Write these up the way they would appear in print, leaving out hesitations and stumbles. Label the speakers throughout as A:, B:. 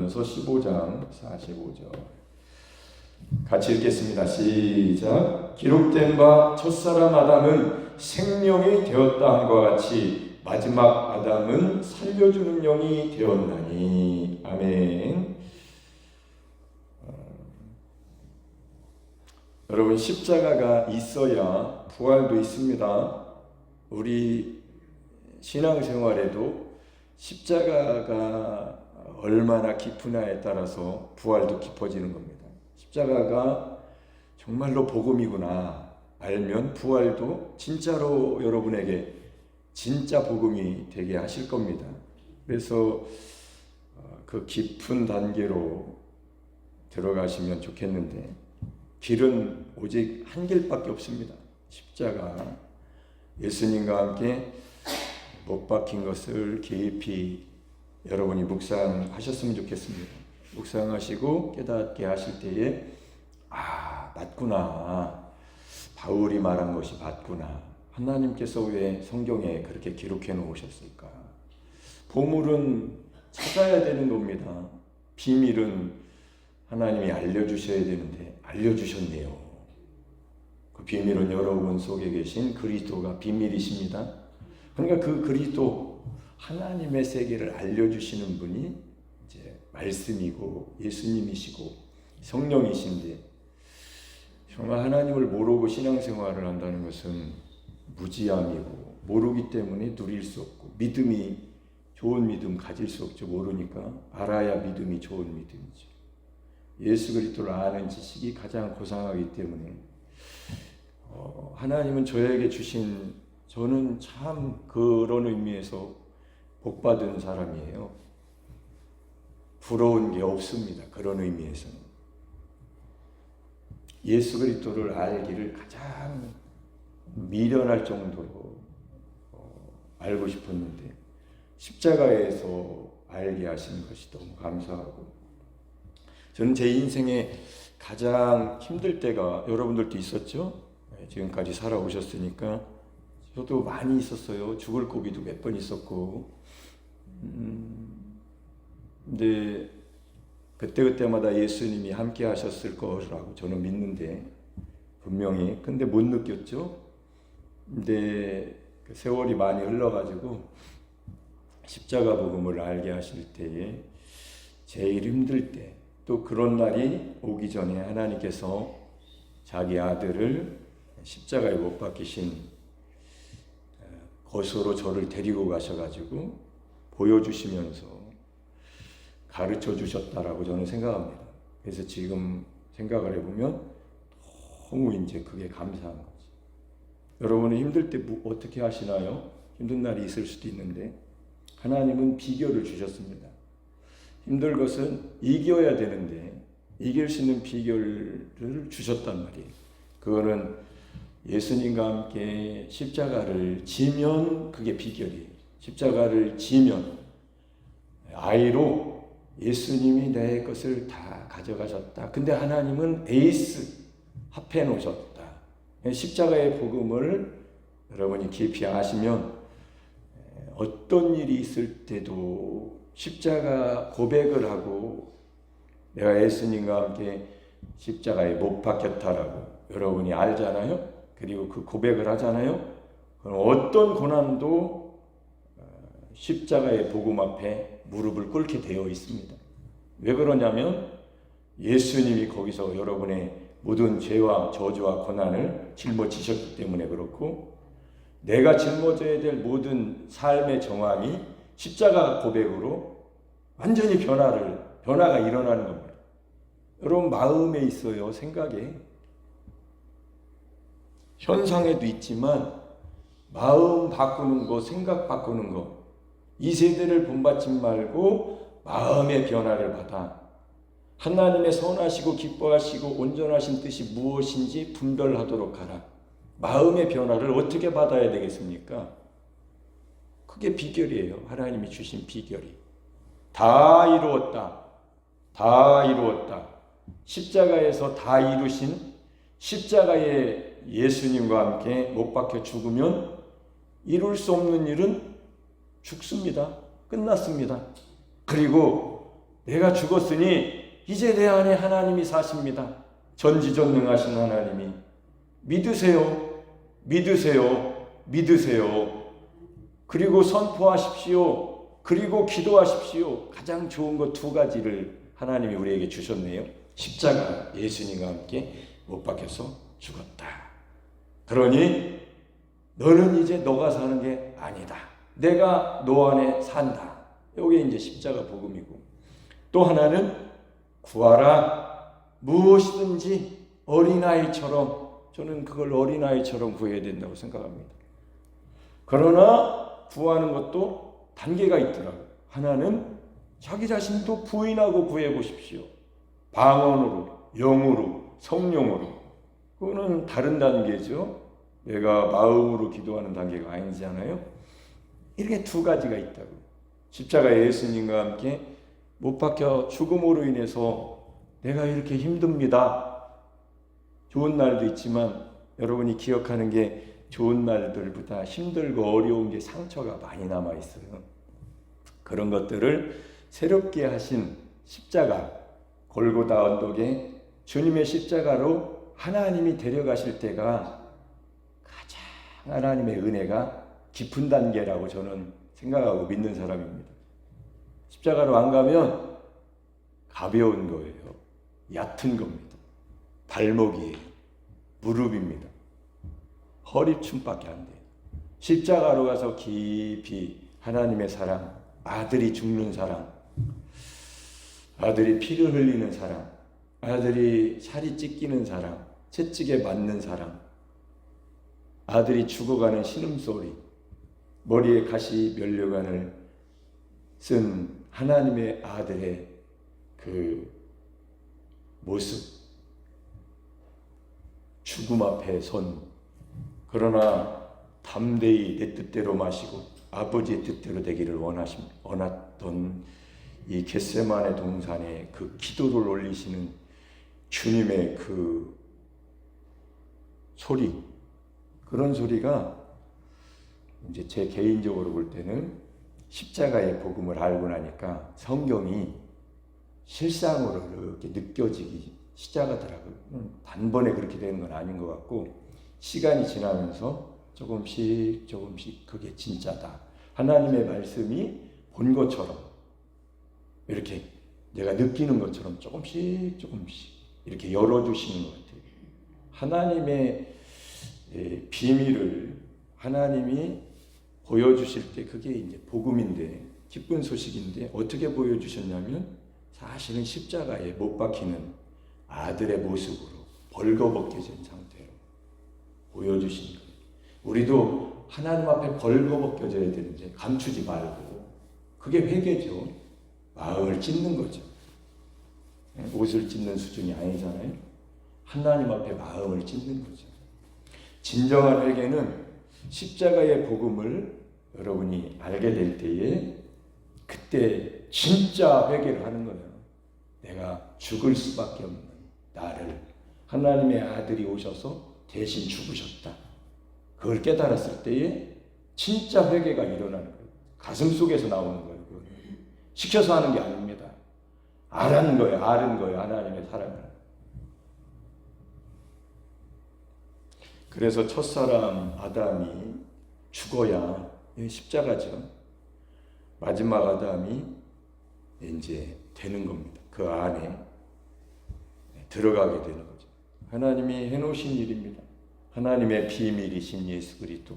A: 고린도전서 15장 45절 같이 읽겠습니다. 시작. 기록된 바 첫사람 아담은 생명이 되었다 함과 같이 마지막 아담은 살려주는 영이 되었나니. 아멘. 여러분, 십자가가 있어야 부활도 있습니다. 우리 신앙생활에도 십자가가 얼마나 깊으냐에 따라서 부활도 깊어지는 겁니다. 십자가가 정말로 복음이구나 알면 부활도 진짜로 여러분에게 진짜 복음이 되게 하실 겁니다. 그래서 그 깊은 단계로 들어가시면 좋겠는데, 길은 오직 한 길밖에 없습니다. 십자가. 예수님과 함께 못 박힌 것을 깊이 여러분이 묵상하셨으면 좋겠습니다. 묵상하시고 깨닫게 하실 때에 맞구나. 바울이 말한 것이 맞구나. 하나님께서 왜 성경에 그렇게 기록해 놓으셨을까? 보물은 찾아야 되는 겁니다. 비밀은 하나님이 알려주셔야 되는데 알려주셨네요. 그 비밀은 여러분 속에 계신 그리스도가 비밀이십니다. 그러니까 그 그리스도 하나님의 세계를 알려주시는 분이 이제 말씀이고 예수님이시고 성령이신데, 정말 하나님을 모르고 신앙생활을 한다는 것은 무지함이고, 모르기 때문에 누릴 수 없고, 믿음이 좋은 믿음 가질 수 없죠. 모르니까. 알아야 믿음이 좋은 믿음이죠. 예수 그리스도를 아는 지식이 가장 고상하기 때문에 하나님은 저에게 주신, 저는 참 그런 의미에서 복받은 사람이에요. 부러운 게 없습니다. 그런 의미에서는. 예수 그리스도를 알기를 가장 미련할 정도로 알고 싶었는데 십자가에서 알게 하신 것이 너무 감사하고, 저는 제 인생에 가장 힘들 때가 여러분들도 있었죠? 지금까지 살아오셨으니까. 저도 많이 있었어요. 죽을 고비도 몇 번 있었고. 근데 그때마다 예수님이 함께 하셨을 거라고 저는 믿는데, 분명히. 근데 못 느꼈죠? 근데 그 세월이 많이 흘러가지고 십자가 복음을 알게 하실 때에 제일 힘들 때, 또 그런 날이 오기 전에 하나님께서 자기 아들을 십자가에 못 박히신 곳으로 저를 데리고 가셔가지고 보여주시면서 가르쳐 주셨다라고 저는 생각합니다. 그래서 지금 생각을 해보면 너무 이제 그게 감사한 거지. 여러분은 힘들 때 어떻게 하시나요? 힘든 날이 있을 수도 있는데 하나님은 비결을 주셨습니다. 힘들 것은 이겨야 되는데 이길 수 있는 비결을 주셨단 말이에요. 그거는 예수님과 함께 십자가를 지면 그게 비결이에요. 십자가를 지면 아이로 예수님이 내 것을 다 가져가셨다. 근데 하나님은 에이스 합해 놓으셨다. 십자가의 복음을 여러분이 깊이 아시면 어떤 일이 있을 때도 십자가 고백을 하고, 내가 예수님과 함께 십자가에 못 박혔다라고 여러분이 알잖아요. 그리고 그 고백을 하잖아요. 그럼 어떤 고난도 십자가의 복음 앞에 무릎을 꿇게 되어 있습니다. 왜 그러냐면 예수님이 거기서 여러분의 모든 죄와 저주와 고난을 짊어지셨기 때문에 그렇고, 내가 짊어져야 될 모든 삶의 정황이 십자가 고백으로 완전히 변화가 일어나는 겁니다. 여러분 마음에 있어요. 생각에. 현상에도 있지만 마음 바꾸는 거, 생각 바꾸는 거, 이 세대를 본받지 말고 마음의 변화를 받아 하나님의 선하시고 기뻐하시고 온전하신 뜻이 무엇인지 분별하도록 하라. 마음의 변화를 어떻게 받아야 되겠습니까? 그게 비결이에요. 하나님이 주신 비결이. 다 이루었다. 다 이루었다. 십자가에서 다 이루신 십자가의 예수님과 함께 못 박혀 죽으면 이룰 수 없는 일은 죽습니다. 끝났습니다. 그리고 내가 죽었으니 이제 내 안에 하나님이 사십니다. 전지전능하신 하나님이. 믿으세요. 믿으세요. 믿으세요. 그리고 선포하십시오. 그리고 기도하십시오. 가장 좋은 것 두 가지를 하나님이 우리에게 주셨네요. 십자가, 예수님과 함께 못 박혀서 죽었다. 그러니 너는 이제 너가 사는 게 아니다. 내가 너 안에 산다. 이게 이제 십자가 복음이고, 또 하나는 구하라. 무엇이든지 어린아이처럼, 저는 그걸 어린아이처럼 구해야 된다고 생각합니다. 그러나 구하는 것도 단계가 있더라고요. 하나는 자기 자신도 부인하고 구해 보십시오. 방언으로, 영으로, 성령으로. 그거는 다른 단계죠. 내가 마음으로 기도하는 단계가 아니잖아요. 이렇게 두 가지가 있다고. 십자가 예수님과 함께 못 박혀 죽음으로 인해서 내가 이렇게 힘듭니다. 좋은 날도 있지만 여러분이 기억하는 게 좋은 날들보다 힘들고 어려운 게 상처가 많이 남아있어요. 그런 것들을 새롭게 하신 십자가, 골고다 언덕에 주님의 십자가로 하나님이 데려가실 때가 가장 하나님의 은혜가 깊은 단계라고 저는 생각하고 믿는 사람입니다. 십자가로 안 가면 가벼운 거예요. 얕은 겁니다. 발목이에요. 무릎입니다. 허리춤밖에 안 돼요. 십자가로 가서 깊이 하나님의 사랑, 아들이 죽는 사랑, 아들이 피를 흘리는 사랑, 아들이 살이 찢기는 사랑, 채찍에 맞는 사랑, 아들이 죽어가는 신음소리, 머리에 가시 면류관을 쓴 하나님의 아들의 그 모습, 죽음 앞에 선, 그러나 담대히 내 뜻대로 마시고 아버지의 뜻대로 되기를 원했던 이 겟세마네 동산에 그 기도를 올리시는 주님의 그 소리, 그런 소리가 이제 제 개인적으로 볼 때는 십자가의 복음을 알고 나니까 성경이 실상으로 이렇게 느껴지기 시작하더라고요. 단번에 그렇게 되는 건 아닌 것 같고, 시간이 지나면서 조금씩 그게 진짜다. 하나님의 말씀이 본 것처럼, 이렇게 내가 느끼는 것처럼 조금씩 이렇게 열어주시는 것 같아요. 하나님의 비밀을 하나님이 보여주실 때 그게 이제 복음인데, 기쁜 소식인데, 어떻게 보여주셨냐면 사실은 십자가에 못 박히는 아들의 모습으로 벌거벗겨진 상태로 보여주신 거예요. 우리도 하나님 앞에 벌거벗겨져야 되는데 감추지 말고, 그게 회개죠. 마음을 찢는 거죠. 옷을 찢는 수준이 아니잖아요. 하나님 앞에 마음을 찢는 거죠. 진정한 회개는 십자가의 복음을 여러분이 알게 될 때에 그때 진짜 회개를 하는 거예요. 내가 죽을 수밖에 없는 나를 하나님의 아들이 오셔서 대신 죽으셨다. 그걸 깨달았을 때에 진짜 회개가 일어나는 거예요. 가슴 속에서 나오는 거예요. 시켜서 하는 게 아닙니다. 아는 거예요. 하나님의 사랑을. 그래서 첫사람 아담이 죽어야 십자가죠. 마지막 아담이 이제 되는 겁니다. 그 안에 들어가게 되는 거죠. 하나님이 해놓으신 일입니다. 하나님의 비밀이신 예수 그리스도.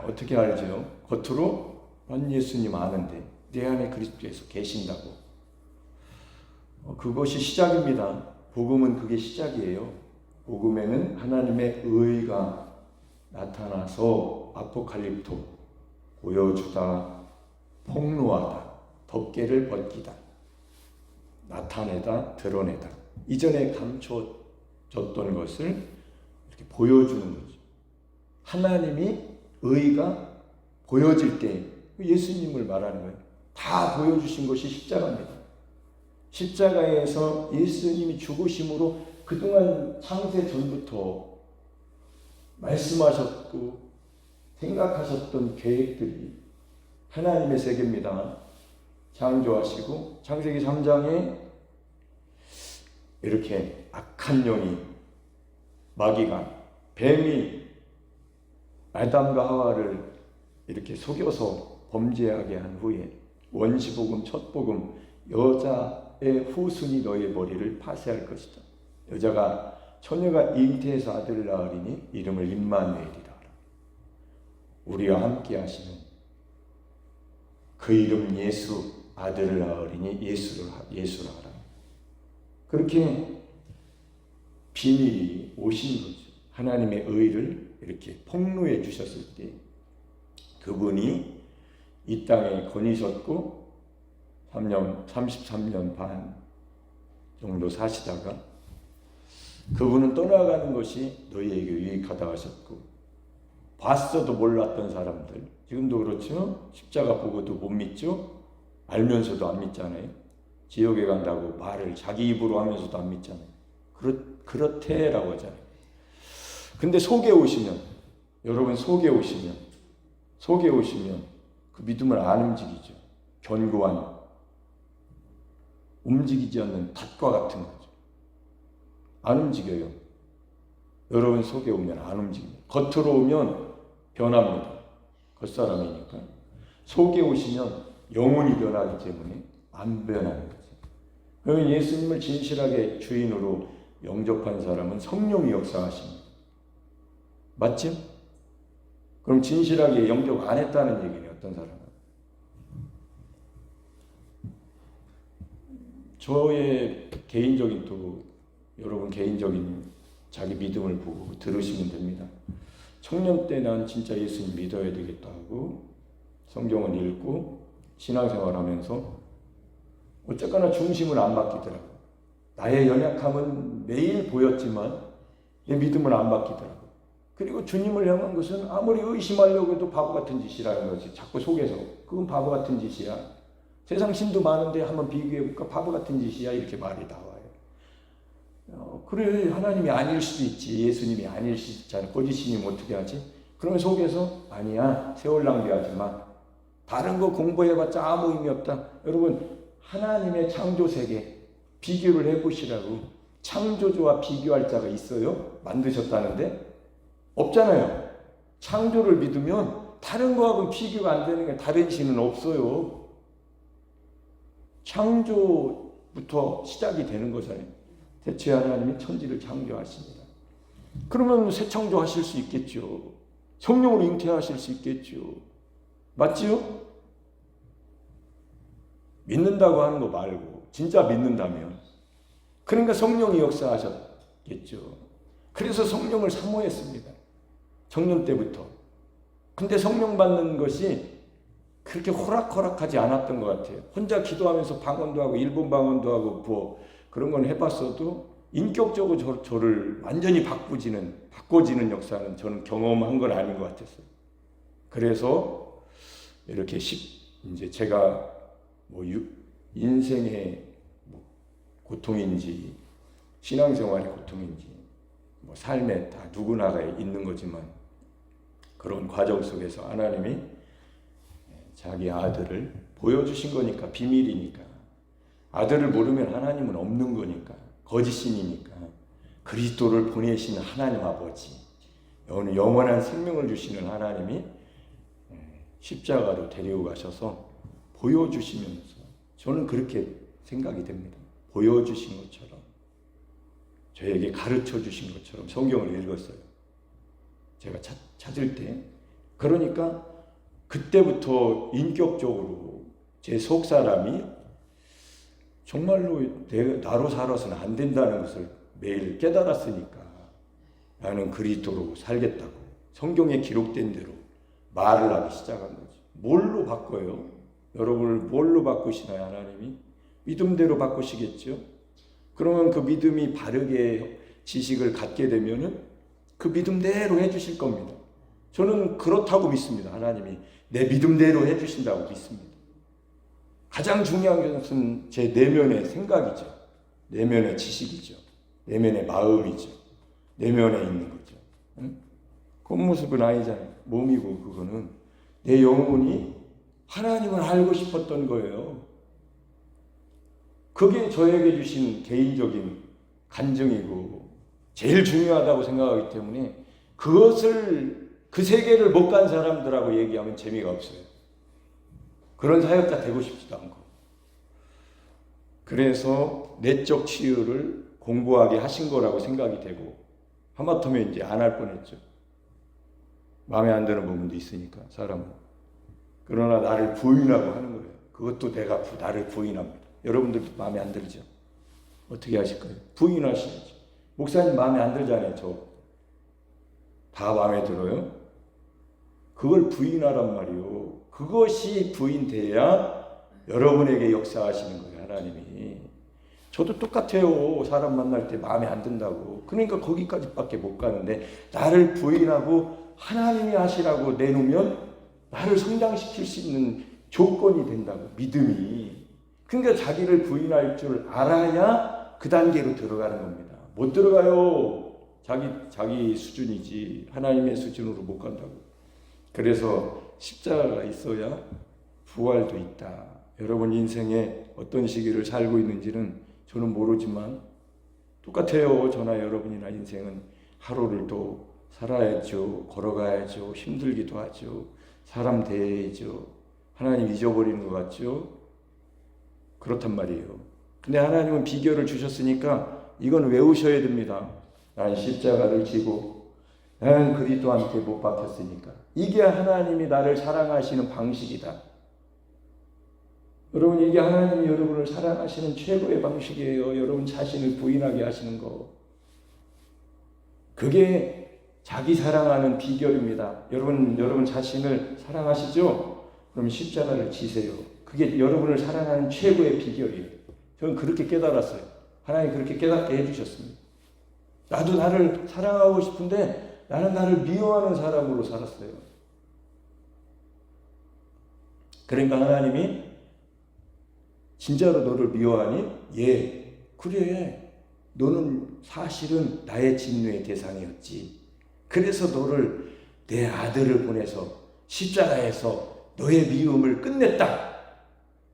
A: 어떻게 알죠? 겉으로 예수님 아는데 내 안에 그리스도에서 계신다고. 그것이 시작입니다. 복음은 그게 시작이에요. 복음에는 하나님의 의가 나타나서 아포칼립토, 보여주다, 폭로하다, 덮개를 벗기다, 나타내다, 드러내다. 이전에 감춰졌던 것을 이렇게 보여주는 거죠. 하나님이 의가 보여질 때 예수님을 말하는 거예요. 다 보여주신 것이 십자가입니다. 십자가에서 예수님이 죽으심으로 그동안 창세 전부터 말씀하셨고 생각하셨던 계획들이 하나님의 세계입니다. 창조하시고 창세기 3장에 이렇게 악한 영이, 마귀가, 뱀이 아담과 하와를 이렇게 속여서 범죄하게 한 후에 원시복음, 첫복음, 여자의 후손이 너의 머리를 파쇄할 것이다. 여자가, 처녀가 잉태해서 아들을 낳으리니 이름을 임마누엘이라 하라. 우리와 함께 하시는 그 이름 예수, 아들을 낳으리니 예수라 하라. 그렇게 비밀이 오신 거죠. 하나님의 의를 이렇게 폭로해 주셨을 때 그분이 이 땅에 거니셨고 33년 반 정도 사시다가 그분은 떠나가는 것이 너희에게 유익하다 하셨고, 봤어도 몰랐던 사람들, 지금도 그렇죠. 십자가 보고도 못 믿죠. 알면서도 안 믿잖아요. 지옥에 간다고 말을 자기 입으로 하면서도 안 믿잖아요. 그렇대라고 하잖아요. 근데 속에 오시면, 여러분 속에 오시면 그 믿음을 안 움직이죠. 견고한, 움직이지 않는 닷과 같은 거죠. 안 움직여요. 여러분 속에 오면 안 움직여요. 겉으로 오면 변합니다. 겉사람이니까. 속에 오시면 영혼이 변하기 때문에 안 변하는 거죠. 그러면 예수님을 진실하게 주인으로 영접한 사람은 성령이 역사하십니다. 맞죠? 그럼 진실하게 영접 안 했다는 얘기네요. 어떤 사람은. 저의 개인적인, 또 여러분 개인적인 자기 믿음을 보고 들으시면 됩니다. 청년 때 난 진짜 예수님 믿어야 되겠다 하고 성경을 읽고 신앙생활하면서 어쨌거나 중심을 안 바뀌더라고요. 나의 연약함은 매일 보였지만 내 믿음을 안 바뀌더라고요. 그리고 주님을 향한 것은 아무리 의심하려고 해도 바보 같은 짓이라는 거지. 자꾸 속에서 그건 바보 같은 짓이야. 세상 신도 많은데 한번 비교해볼까? 바보 같은 짓이야. 이렇게 말이 나와요. 그래, 하나님이 아닐 수도 있지. 예수님이 아닐 수도 있잖아. 거짓이니 어떻게 하지? 그러면 속에서 아니야. 세월 낭비하지 마. 다른 거 공부해봤자 아무 의미 없다. 여러분, 하나님의 창조 세계 비교를 해보시라고. 창조주와 비교할 자가 있어요? 만드셨다는데? 없잖아요. 창조를 믿으면 다른 거하고는 비교가 안 되는 게 다른 신은 없어요. 창조부터 시작이 되는 거잖아요. 대체 하나님이 천지를 창조하십니다. 그러면 새 창조하실 수 있겠죠. 성령으로 잉태하실 수 있겠죠. 맞지요? 믿는다고 하는 거 말고 진짜 믿는다면, 그러니까 성령이 역사하셨겠죠. 그래서 성령을 사모했습니다. 청년 때부터. 근데 성령 받는 것이 그렇게 호락호락하지 않았던 것 같아요. 혼자 기도하면서 방언도 하고 일본 방언도 하고 뭐 그런 건 해봤어도 인격적으로 저를 완전히 바꿔지는 역사는 저는 경험한 건 아닌 것 같았어요. 그래서 이렇게 이제 제가 뭐 인생의 뭐 고통인지 신앙생활의 고통인지 뭐 삶에 다 누구나가 있는 거지만, 그런 과정 속에서 하나님이 자기 아들을 보여주신 거니까, 비밀이니까, 아들을 모르면 하나님은 없는 거니까, 거짓신이니까, 그리스도를 보내시는 하나님 아버지, 영원한 생명을 주시는 하나님이 십자가로 데리고 가셔서 보여주시면서, 저는 그렇게 생각이 됩니다. 보여주신 것처럼, 저에게 가르쳐 주신 것처럼 성경을 읽었어요. 제가 찾을 때. 그러니까 그때부터 인격적으로 제 속사람이 정말로 나로 살아서는 안 된다는 것을 매일 깨달았으니까 나는 그리스도로 살겠다고 성경에 기록된 대로 말을 하기 시작한 거죠. 뭘로 바꿔요? 여러분을 뭘로 바꾸시나요? 하나님이? 믿음대로 바꾸시겠죠? 그러면 그 믿음이 바르게 지식을 갖게 되면은 그 믿음대로 해주실 겁니다. 저는 그렇다고 믿습니다. 하나님이 내 믿음대로 해주신다고 믿습니다. 가장 중요한 것은 제 내면의 생각이죠. 내면의 지식이죠. 내면의 마음이죠. 내면에 있는 거죠. 응? 겉모습은 아니잖아요. 몸이고, 그거는 내 영혼이 하나님을 알고 싶었던 거예요. 그게 저에게 주신 개인적인 간증이고 제일 중요하다고 생각하기 때문에 그 세계를 못 간 사람들하고 얘기하면 재미가 없어요. 그런 사역자 되고 싶지도 않고. 그래서 내적 치유를 공부하게 하신 거라고 생각이 되고, 하마터면 이제 안 할 뻔했죠. 마음에 안 드는 부분도 있으니까, 사람은. 그러나 나를 부인하고 하는 거예요. 그것도 내가 나를 부인합니다. 여러분들도 마음에 안 들죠? 어떻게 하실 거예요? 부인하셔야죠. 목사님 마음에 안 들잖아요. 저 다 마음에 들어요? 그걸 부인하란 말이요. 그것이 부인돼야 여러분에게 역사하시는 거예요. 하나님이. 저도 똑같아요. 사람 만날 때 마음에 안 든다고. 그러니까 거기까지밖에 못 가는데, 나를 부인하고 하나님이 하시라고 내놓으면 나를 성장시킬 수 있는 조건이 된다고. 믿음이. 그러니까 자기를 부인할 줄 알아야 그 단계로 들어가는 겁니다. 못 들어가요. 자기 수준이지 하나님의 수준으로 못 간다고. 그래서 십자가가 있어야 부활도 있다. 여러분 인생에 어떤 시기를 살고 있는지는 저는 모르지만 똑같아요. 저나 여러분이나 인생은 하루를 또 살아야죠. 걸어가야죠. 힘들기도 하죠. 사람 대해야죠. 하나님 잊어버리는 것 같죠? 그렇단 말이에요. 근데 하나님은 비결을 주셨으니까 이건 외우셔야 됩니다. 난 십자가를 지고 나는 그리스도한테 못 박혔으니까. 이게 하나님이 나를 사랑하시는 방식이다. 여러분, 이게 하나님이 여러분을 사랑하시는 최고의 방식이에요. 여러분 자신을 부인하게 하시는 거. 그게 자기 사랑하는 비결입니다. 여러분 자신을 사랑하시죠? 그럼 십자가를 지세요. 그게 여러분을 사랑하는 최고의 비결이에요. 저는 그렇게 깨달았어요. 하나님 그렇게 깨닫게 해주셨습니다. 나도 나를 사랑하고 싶은데 나는 나를 미워하는 사람으로 살았어요. 그러니까 하나님이 진짜로 너를 미워하니? 예. 그래. 너는 사실은 나의 진노의 대상이었지. 그래서 너를 내 아들을 보내서 십자가에서 너의 미움을 끝냈다.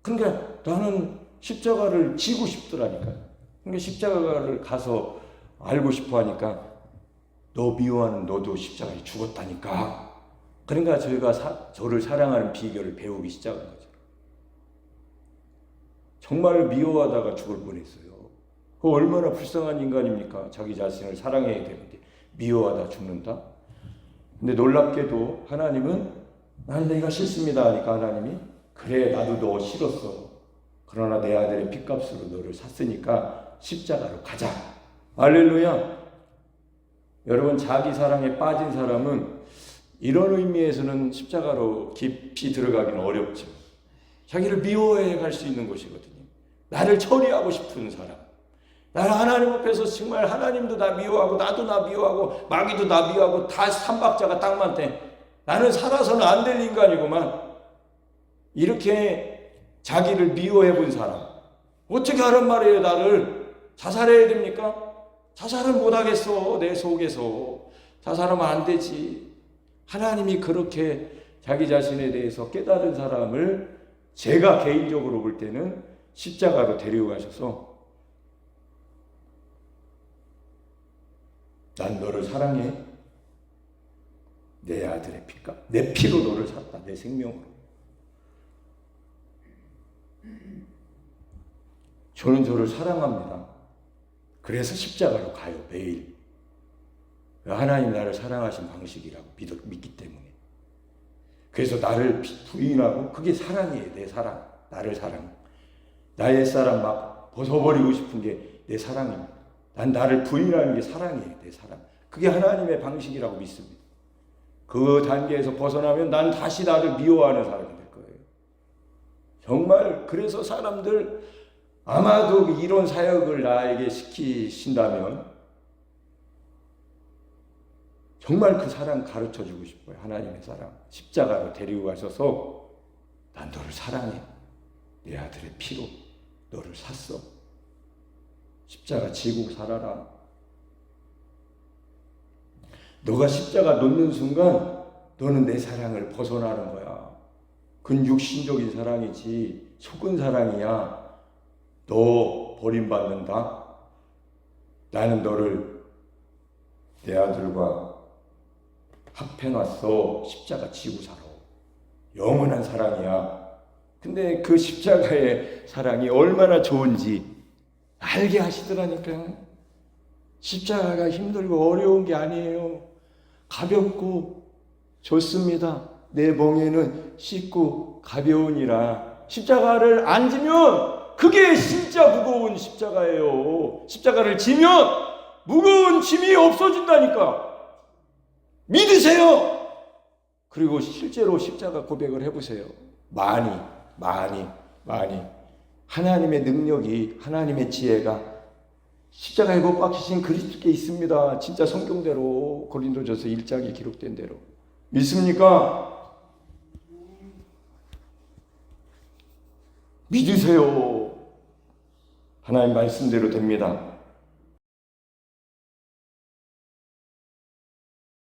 A: 그러니까 나는 십자가를 지고 싶더라니까. 그러니까 십자가를 가서 알고 싶어 하니까 너 미워하는 너도 십자가에 죽었다니까. 그러니까 저를 사랑하는 비결을 배우기 시작한 거죠. 정말 미워하다가 죽을 뻔했어요. 그 얼마나 불쌍한 인간입니까? 자기 자신을 사랑해야 되는데 미워하다 죽는다. 근데 놀랍게도 하나님은 난 내가 싫습니다 하니까 하나님이 그래 나도 너 싫었어. 그러나 내 아들의 핏값으로 너를 샀으니까 십자가로 가자. 할렐루야. 여러분 자기 사랑에 빠진 사람은 이런 의미에서는 십자가로 깊이 들어가기는 어렵죠. 자기를 미워해 갈 수 있는 것이거든요. 나를 처리하고 싶은 사람. 나는 하나님 앞에서 정말 하나님도 나 미워하고 나도 나 미워하고 마귀도 나 미워하고 다 삼박자가 딱 많대. 나는 살아서는 안 될 인간이구만. 이렇게 자기를 미워해 본 사람. 어떻게 하란 말이에요. 나를 자살해야 됩니까? 자살은 못하겠어. 내 속에서. 자살하면 안 되지. 하나님이 그렇게 자기 자신에 대해서 깨달은 사람을 제가 개인적으로 볼 때는 십자가로 데려가셔서 난 너를 사랑해. 내 아들의 피가 내 피로 너를 샀다. 내 생명으로. 저는 저를 사랑합니다. 그래서 십자가로 가요. 매일. 하나님 나를 사랑하신 방식이라고 믿기 때문에. 그래서 나를 부인하고 그게 사랑이에요. 내 사랑. 나를 사랑. 나의 사랑 막 벗어버리고 싶은 게 내 사랑입니다. 난 나를 부인하는 게 사랑이에요. 내 사랑. 그게 하나님의 방식이라고 믿습니다. 그 단계에서 벗어나면 난 다시 나를 미워하는 사람이 될 거예요. 정말 그래서 사람들 아마도 이런 사역을 나에게 시키신다면 정말 그 사랑 가르쳐주고 싶어요. 하나님의 사랑. 십자가로 데리고 가셔서 난 너를 사랑해. 내 아들의 피로 너를 샀어. 십자가 지고 살아라. 너가 십자가 놓는 순간 너는 내 사랑을 벗어나는 거야. 그건 육신적인 사랑이지 속은 사랑이야. 너 버림받는다? 나는 너를 내 아들과 합해놨어. 십자가 지고 살아. 영원한 사랑이야. 근데 그 십자가의 사랑이 얼마나 좋은지 알게 하시더라니까요. 십자가가 힘들고 어려운 게 아니에요. 가볍고 좋습니다. 내 멍에는 쉽고 가벼우니라. 십자가를 안 지면 그게 진짜 무거운 십자가예요. 십자가를 지면 무거운 짐이 없어진다니까. 믿으세요. 그리고 실제로 십자가 고백을 해보세요. 많이 하나님의 능력이, 하나님의 지혜가 십자가에 못 박히신 그리스도께 있습니다. 진짜 성경대로 고린도전서 1장에 기록된 대로. 믿습니까? 믿으세요. 하나님 말씀대로 됩니다.